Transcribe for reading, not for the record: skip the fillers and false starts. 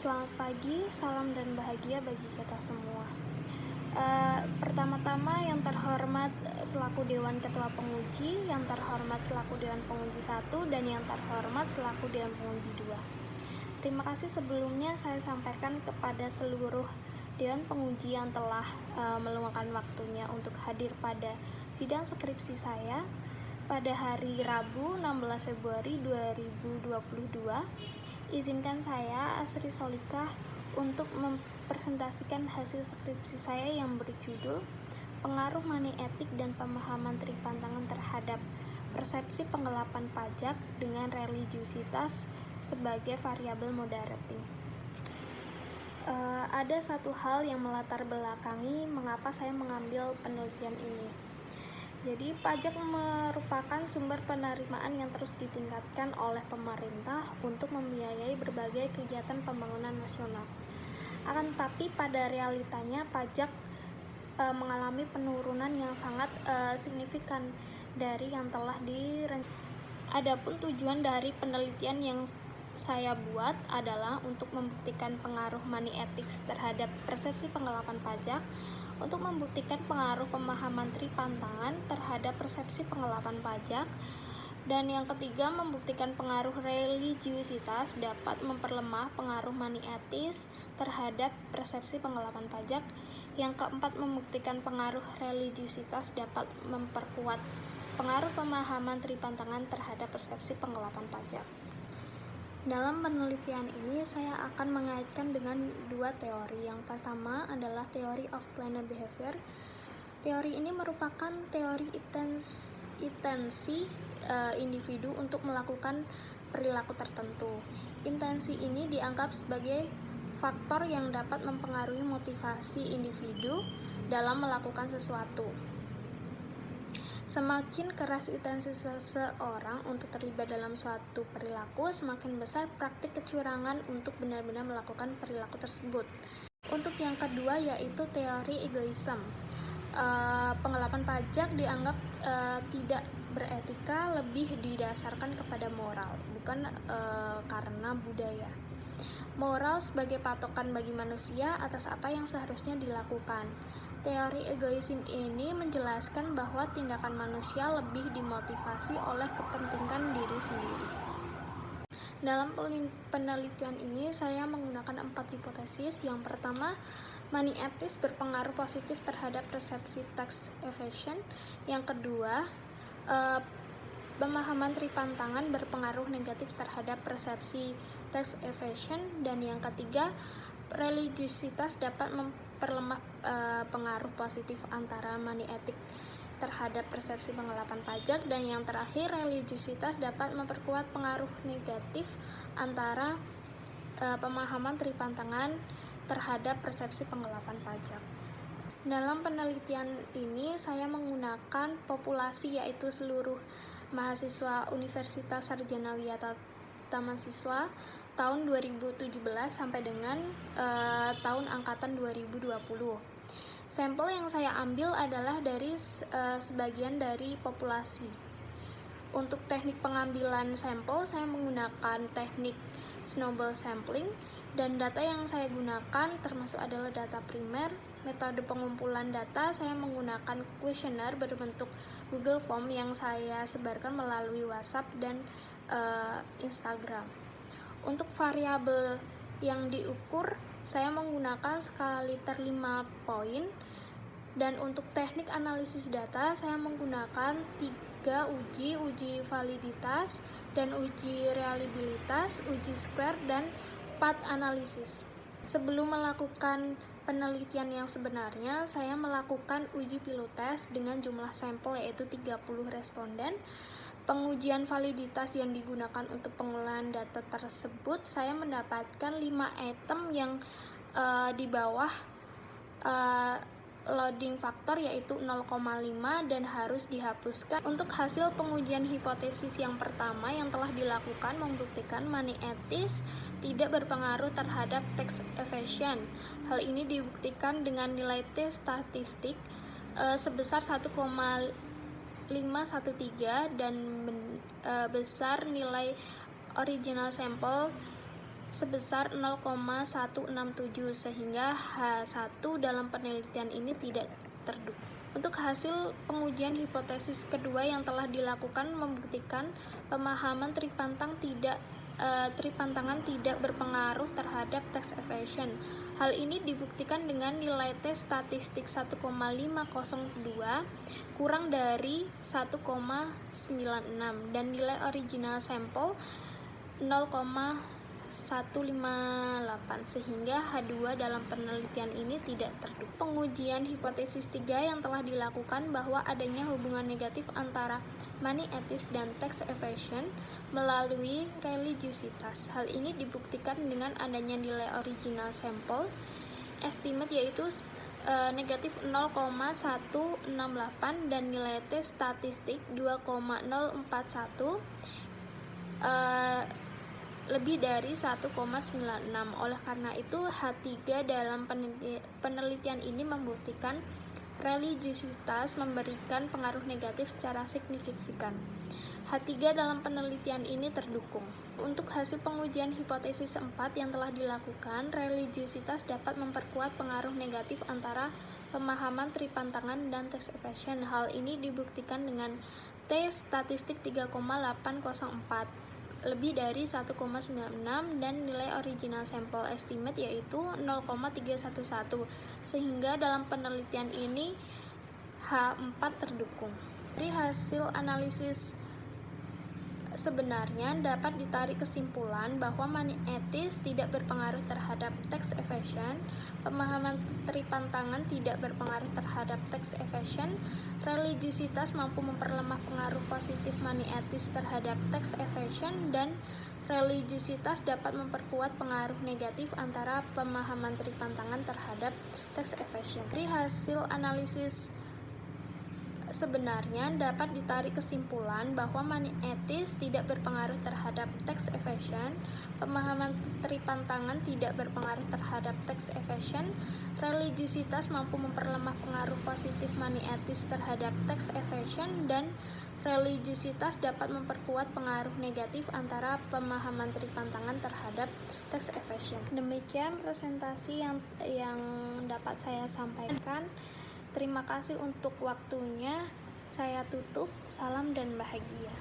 Selamat pagi, salam dan bahagia bagi kita semua. Pertama-tama yang terhormat selaku Dewan Ketua Penguji, yang terhormat selaku Dewan Penguji 1, dan yang terhormat selaku Dewan Penguji 2. Terima kasih sebelumnya saya sampaikan kepada seluruh Dewan Penguji yang telah meluangkan waktunya untuk hadir pada sidang skripsi saya pada hari Rabu 16 Februari 2022. Izinkan saya, Asri Solikah, untuk mempresentasikan hasil skripsi saya yang berjudul Pengaruh Money Etik dan Pemahaman Tripantangan terhadap Persepsi Penggelapan Pajak dengan Religiusitas sebagai Variabel Moderating. Ada satu hal yang melatar belakangi mengapa saya mengambil penelitian ini. Jadi, pajak merupakan sumber penerimaan yang terus ditingkatkan oleh pemerintah untuk membiayai berbagai kegiatan pembangunan nasional. Akan tetapi pada realitanya pajak mengalami penurunan yang sangat signifikan dari yang telah direncanakan. Adapun tujuan dari penelitian yang saya buat adalah untuk membuktikan pengaruh money ethics terhadap persepsi penggelapan pajak, untuk membuktikan pengaruh pemahaman tripantangan terhadap persepsi penggelapan pajak, dan yang ketiga membuktikan pengaruh religiusitas dapat memperlemah pengaruh money ethics terhadap persepsi penggelapan pajak. Yang keempat membuktikan pengaruh religiusitas dapat memperkuat pengaruh pemahaman tripantangan terhadap persepsi penggelapan pajak. Dalam penelitian ini, saya akan mengaitkan dengan dua teori. Yang pertama adalah teori of planner behavior. Teori ini merupakan teori intensi individu untuk melakukan perilaku tertentu. Intensi ini dianggap sebagai faktor yang dapat mempengaruhi motivasi individu dalam melakukan sesuatu. Semakin keras intensi seseorang untuk terlibat dalam suatu perilaku, semakin besar praktik kecurangan untuk benar-benar melakukan perilaku tersebut. Untuk yang kedua yaitu teori egoisme. Penggelapan pajak dianggap tidak beretika, lebih didasarkan kepada moral, bukan karena budaya. Moral sebagai patokan bagi manusia atas apa yang seharusnya dilakukan. Teori egoisme ini menjelaskan bahwa tindakan manusia lebih dimotivasi oleh kepentingan diri sendiri. Dalam penelitian ini, saya menggunakan 4 hipotesis. Yang pertama, money ethics berpengaruh positif terhadap persepsi tax evasion. Yang kedua, pemahaman tripantangan berpengaruh negatif terhadap persepsi tax evasion. Dan yang ketiga, religiusitas dapat memperlemah pengaruh positif antara money ethics terhadap persepsi penggelapan pajak. Dan yang terakhir, religiusitas dapat memperkuat pengaruh negatif antara pemahaman tripantangan terhadap persepsi penggelapan pajak. Dalam penelitian ini, saya menggunakan populasi, yaitu seluruh mahasiswa Universitas Sarjana Wiyata Tamasiswa tahun 2017 sampai dengan tahun angkatan 2020. Sampel yang saya ambil adalah dari sebagian dari populasi. Untuk teknik pengambilan sampel, saya menggunakan teknik snowball sampling, dan data yang saya gunakan termasuk adalah data primer. Metode pengumpulan data, saya menggunakan kuesioner berbentuk Google Form yang saya sebarkan melalui WhatsApp dan Instagram. Untuk variabel yang diukur, saya menggunakan skala liter 5 poin. Dan untuk teknik analisis data, saya menggunakan 3 uji validitas, dan uji reliabilitas, uji square, dan path analisis. Sebelum melakukan penelitian yang sebenarnya, saya melakukan uji pilotes dengan jumlah sampel yaitu 30 responden. Pengujian validitas yang digunakan untuk pengolahan data tersebut, saya mendapatkan 5 item yang di bawah loading factor yaitu 0,5 dan harus dihapuskan. Untuk hasil pengujian hipotesis yang pertama yang telah dilakukan membuktikan money ethics tidak berpengaruh terhadap tax evasion. Hal ini dibuktikan dengan nilai T statistik sebesar 1,513 dan besar nilai original sample sebesar 0,167 sehingga H1 dalam penelitian ini tidak terdukung. Untuk hasil pengujian hipotesis kedua yang telah dilakukan membuktikan pemahaman tripantangan tidak berpengaruh terhadap tax evasion. Hal ini dibuktikan dengan nilai T statistik 1,502 kurang dari 1,96 dan nilai original sampel 0,158 sehingga H2 dalam penelitian ini tidak terdukung. Pengujian hipotesis 3 yang telah dilakukan bahwa adanya hubungan negatif antara money ethics dan tax evasion melalui religiusitas. Hal ini dibuktikan dengan adanya nilai original sampel estimate yaitu negatif 0,168 dan nilai T statistik 2,041 lebih dari 1,96. Oleh karena itu, H3 dalam penelitian ini membuktikan religiusitas memberikan pengaruh negatif secara signifikan. H3 dalam penelitian ini terdukung. Untuk hasil pengujian hipotesis 4 yang telah dilakukan, religiusitas dapat memperkuat pengaruh negatif antara pemahaman tripantangan dan tax evasion. Hal ini dibuktikan dengan T statistik 3,804 lebih dari 1,96 dan nilai original sampel estimate yaitu 0,311 sehingga dalam penelitian ini H4 terdukung. Dari hasil analisis sebenarnya dapat ditarik kesimpulan bahwa money ethics tidak berpengaruh terhadap tax evasion, pemahaman tripantangan tidak berpengaruh terhadap tax evasion, religiusitas mampu memperlemah pengaruh positif money ethics terhadap tax evasion, dan religiusitas dapat memperkuat pengaruh negatif antara pemahaman tripantangan terhadap tax evasion. Dari hasil analisis sebenarnya dapat ditarik kesimpulan bahwa money ethics tidak berpengaruh terhadap tax evasion, pemahaman tripantangan tidak berpengaruh terhadap tax evasion, religiusitas mampu memperlemah pengaruh positif money ethics terhadap tax evasion, dan religiusitas dapat memperkuat pengaruh negatif antara pemahaman tripantangan terhadap tax evasion. Demikian presentasi yang dapat saya sampaikan. Terima kasih untuk waktunya. Saya tutup. Salam dan bahagia.